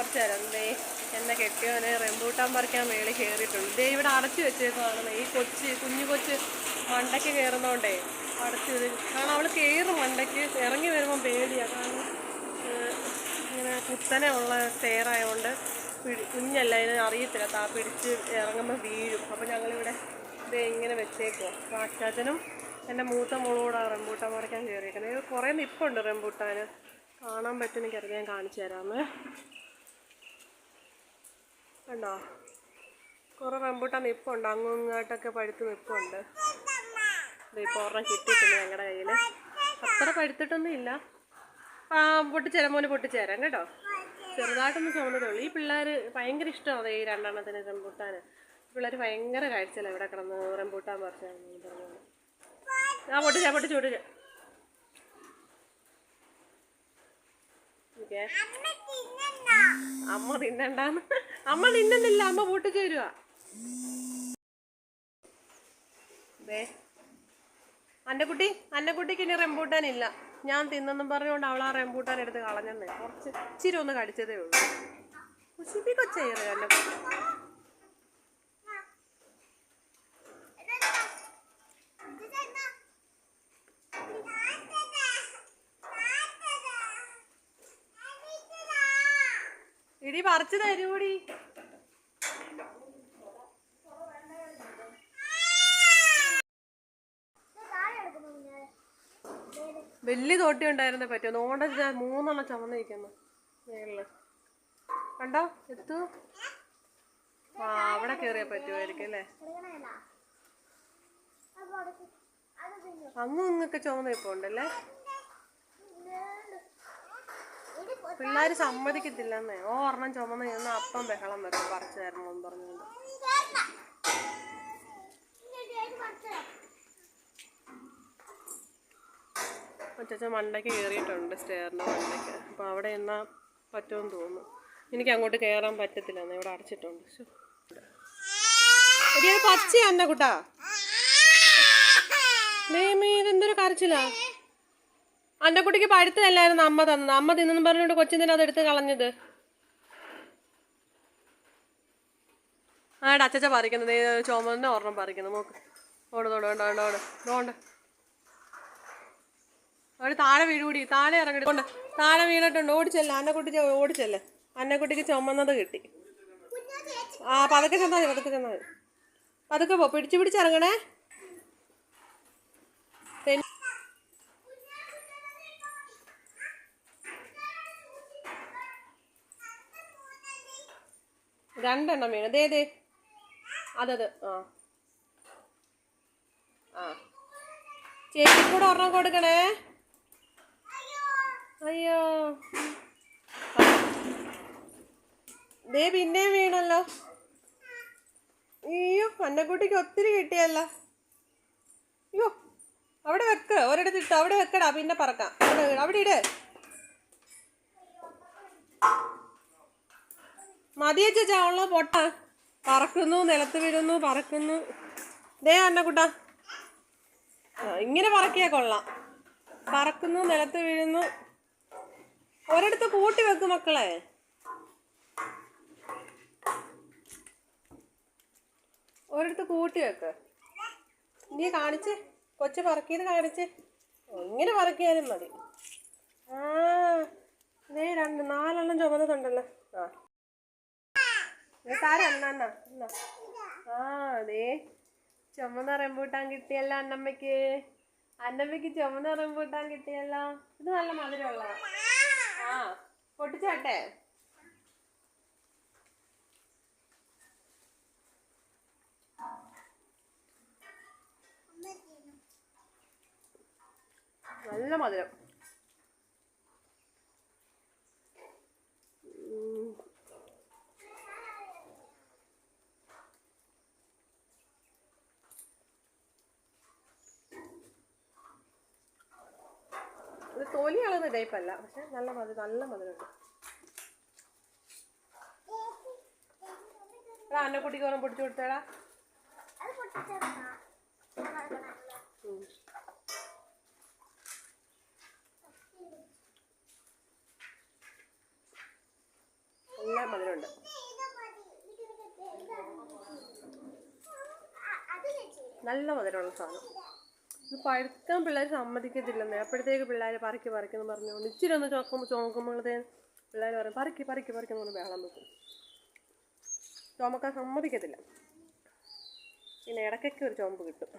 പറിച്ചു തരാം. ദേ എന്നെ കെട്ടിയവനെ റംബൂട്ടാൻ പറിക്കാൻ മേളിൽ കയറിയിട്ടുണ്ട്. ദേ ഇവിടെ അടച്ചു വെച്ചേക്കാണ്. ഈ കുഞ്ഞു കൊച്ച് മണ്ടയ്ക്ക് കയറുന്നോണ്ടേ അടച്ചു. കാരണം അവൾ കയറും മണ്ടയ്ക്ക്. ഇറങ്ങി വരുമ്പോൾ പേടിയാണ്. കാരണം ഇങ്ങനെ കുത്തനെ ഉള്ള സ്റ്റെയറായതുകൊണ്ട് കുഞ്ഞല്ല, ഇതിന് അറിയത്തില്ല. പിടിച്ച് ഇറങ്ങുമ്പോൾ വീഴും. അപ്പോൾ ഞങ്ങളിവിടെ ഇതേ ഇങ്ങനെ വെച്ചേക്കുമോ. അച്ചാച്ചനും എൻ്റെ മൂത്ത മോളോടാണ് റംബൂട്ടാൻ പറിക്കാൻ കയറിയിരിക്കുന്നത്. ഇത് കുറേ നിപ്പുണ്ട് റംബൂട്ടാൻ. കാണാൻ പറ്റും, എനിക്കറിയാം. ഞാൻ കാണിച്ചു തരാമേ. കണ്ടോ, കുറേ റംബൂട്ടാൻ നിപ്പുണ്ട്. അങ്ങോട്ടൊക്കെ പഴുത്ത് നിപ്പുണ്ട്. ഇതിപ്പോൾ ഒരെണ്ണം കിട്ടിയിട്ടുണ്ട് ഞങ്ങളുടെ കയ്യിൽ. അത്ര പഴുത്തിട്ടൊന്നും ഇല്ല. പൊട്ടിച്ചേരാം മോനെ, പൊട്ടിച്ചേരാം കേട്ടോ. ചെറുതായിട്ടൊന്നും ചുമന്നതേ ഉള്ളൂ. ഈ പിള്ളേർ ഭയങ്കര ഇഷ്ടമാണ് ഈ രണ്ടെണ്ണത്തിന് റംബൂട്ടാൻ. പിള്ളേർ ഭയങ്കര കാഴ്ചയല്ല ഇവിടെ കിടന്ന് റംബൂട്ടാൻ പറിച്ചാണെന്ന് പറഞ്ഞു. പൊട്ടിച്ച അമ്മ തിന്നണ്ടാന്ന്. അമ്മ തിന്നുന്നില്ല, അമ്മ പൊട്ടിച്ചു തരുവാ. അന്നക്കുട്ടിക്ക് ഇനി റംബൂട്ടാൻ ഇല്ല. ഞാൻ തിന്നെന്നും പറഞ്ഞുകൊണ്ട് അവൾ ആ റംബൂട്ടാൻ എടുത്ത് കളഞ്ഞെന്നേ. കുറച്ച് ഇച്ചിരി ഒന്ന് കടിച്ചതേ ഉള്ളൂ. കുശിപ്പി കൊച്ചേറെ അന്നക്കുട്ടി. ഇടി പറിച്ചു തരൂടി. വലിയ തോട്ടി ഉണ്ടായിരുന്നേ പറ്റുമോ. നോണ്ട 3 ചുമന്നിരിക്കുന്നു മേളില്. കണ്ടോ എത്തു. അവിടെ കയറിയാ പറ്റുമായിരിക്കും അല്ലേ. അങ്ങും ഇങ്ങൊക്കെ ചുമന്ന ഇപ്പൊ ഉണ്ടല്ലേ. പിള്ളേർ സമ്മതിക്കത്തില്ലെന്നേ. ഒരെണ്ണം ചുമന്ന് ചെന്നാൽ അപ്പം ബഹളം വെക്കും പറിച്ചു തരണമെന്ന് പറഞ്ഞുകൊണ്ട്. അച്ഛൻ മണ്ടയ്ക്ക് കയറിയിട്ടുണ്ട്, സ്റ്റെയറിൻ്റെ മണ്ടയ്ക്ക്. അപ്പോൾ അവിടെ എന്നാൽ പറ്റുമെന്ന് തോന്നുന്നു. എനിക്ക് അങ്ങോട്ട് കയറാൻ പറ്റത്തില്ലെന്ന്, ഇവിടെ അടച്ചിട്ടുണ്ട്. ഒരു പച്ച അന്ന കുട്ടാ. ഇതെന്തൊരു കരച്ചിലാ. അന്നക്കുട്ടിക്ക് പഴുത്തതല്ലായിരുന്നു അമ്മ തന്നത്. അമ്മ തിന്നെന്ന് പറഞ്ഞുകൊണ്ട് കൊച്ചിനെ അതെടുത്ത് കളഞ്ഞത്. അച്ചച്ച പറിക്കുന്നത് ചുമന്ന ഒരെണ്ണം പറിക്കുന്നു. നോക്ക്. ഓട്. അവിടെ താഴെ വീഴുകൂടി. താഴെ ഇറങ്ങിട്ട് താഴെ വീണിട്ടുണ്ട്. ഓടിച്ചല്ലേ അന്നക്കുട്ടി, ഓടിച്ചല്ലേ. അന്നക്കുട്ടിക്ക് ചുമന്നത് കിട്ടി. പതുക്കെ ചെന്നാൽ മതി. പതുക്കെ പോ. പിടിച്ചിറങ്ങണേ. രണ്ടെണ്ണം വീണ്. ദേ അതത്. ചേച്ചി കൂടെ ഒരെണ്ണം കൊടുക്കണേ. അയ്യോ, ദേ പിന്നെയും വീണല്ലോ. അയ്യോ, അന്നക്കുട്ടിക്ക് ഒത്തിരി കിട്ടിയല്ലോ. അയ്യോ, അവിടെ വെക്ക്. ഒരിടത്തിട്ടോ, അവിടെ വെക്കടാ. പിന്നെ പറക്കാം. അവിടെ ഇട്. മതിയച്ചാ ഉള്ള പൊട്ട. പറക്കുന്നു, നിലത്ത് വീഴുന്നു, പറക്കുന്നു. ദേ അന്നക്കുട്ടാ, ഇങ്ങനെ പറക്കിയാ കൊള്ളാം. പറക്കുന്നു, നിലത്ത് വീഴുന്നു. ഒരിടത്ത് കൂട്ടി വെക്ക് മക്കളെ. ഒരിടത്ത് കൂട്ടി വെക്ക്. നീ കാണിച്ചേ, കൊച്ചു പറക്കിയത് കാണിച്ചേ. ഇങ്ങനെ പറക്കിയാലും മതി. ദേ 4 ചുമന്നതുണ്ടല്ലോ. അതേ ചുമന്ന റംബൂട്ടാൻ കിട്ടിയല്ലോ അന്നമ്മയ്ക്ക്. ചുമന്ന റംബൂട്ടാൻ കിട്ടിയല്ലോ. ഇത് നല്ല മധുരമുള്ള. പൊട്ടിച്ചാട്ടെ. നല്ല മധുരം. ഇത് തൊലി കളയുന്ന ടൈപ്പല്ല, പക്ഷെ നല്ല മധുരമുണ്ട്. അന്നക്കുട്ടിക്ക് ഓരോ പൊടിച്ചു കൊടുത്തേടാ. നല്ല നല്ല മധുരമുണ്ട്. നല്ല മധുരമുള്ള സാധനം. ഇത് പഴുക്കാൻ പിള്ളേർ സമ്മതിക്കത്തില്ലെന്നേ. അപ്പോഴത്തേക്ക് പിള്ളേർ പറിക്കുന്നു പറഞ്ഞുകൊണ്ട് ഇച്ചിരി ഒന്ന് ചോക്കുമ്പോഴത്തേന് പിള്ളേർ പറയും പറിക്കുന്നു പറഞ്ഞ് ബഹളം വെക്കും. ചുമക്കാൻ സമ്മതിക്കത്തില്ല. പിന്നെ ഇടയ്ക്കൊക്കെ ഒരു ചുമപ്പ് കിട്ടും.